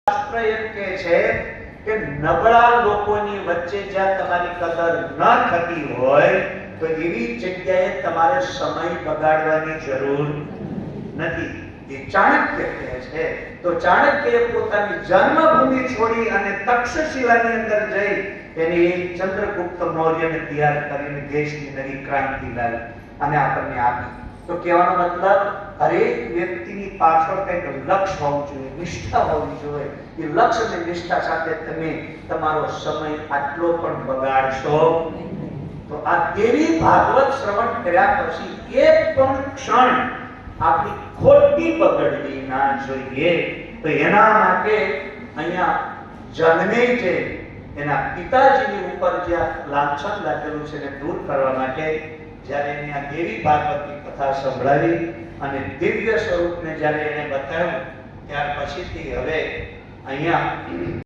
શાસ્ત્ર એમ કહે છે કે નબળા લોકોની વચ્ચે જ્યાં તમારી કદર ન થતી હોય તો એવી જગ્યાએ તમારે સમય બગાડવાની જરૂર નથી. એ ચાણક્ય કહે છે. તો ચાણક્યએ પોતાની જન્મભૂમિ છોડી અને તક્ષશિલાની અંદર જઈ એની ચંદ્રગુપ્ત મૌર્યને તૈયાર કરીને દેશની નવી ક્રાંતિ લાવી અને આપણને આપી. તો કહેવાનો મતલબ હરેક વ્યક્તિની પાછળ કંઈક લક્ષ્ય હોવું જોઈએ, નિષ્ઠા હોવી જોઈએ. એ લક્ષ્ય અને નિષ્ઠા સાથે તમે તમારો સમય આટલો પણ બગાડશો. તો આ દેવી ભાગવત શ્રવણ કર્યા પછી એક પણ ક્ષણ આપણી ખોટી બગડવી ના જોઈએ. તો એના માટે અહીંયા જન્મે છે એના પિતાજીની ઉપર જે લાંછન લાગેલું છે એને દૂર કરવા માટે જ્યારે એને આ દેવી ભાગવતની કથા સંભળાવી અને દિવ્ય સ્વરૂપને જ્યારે એને બતાવ્યું ત્યાર પછીથી હવે અહીંયા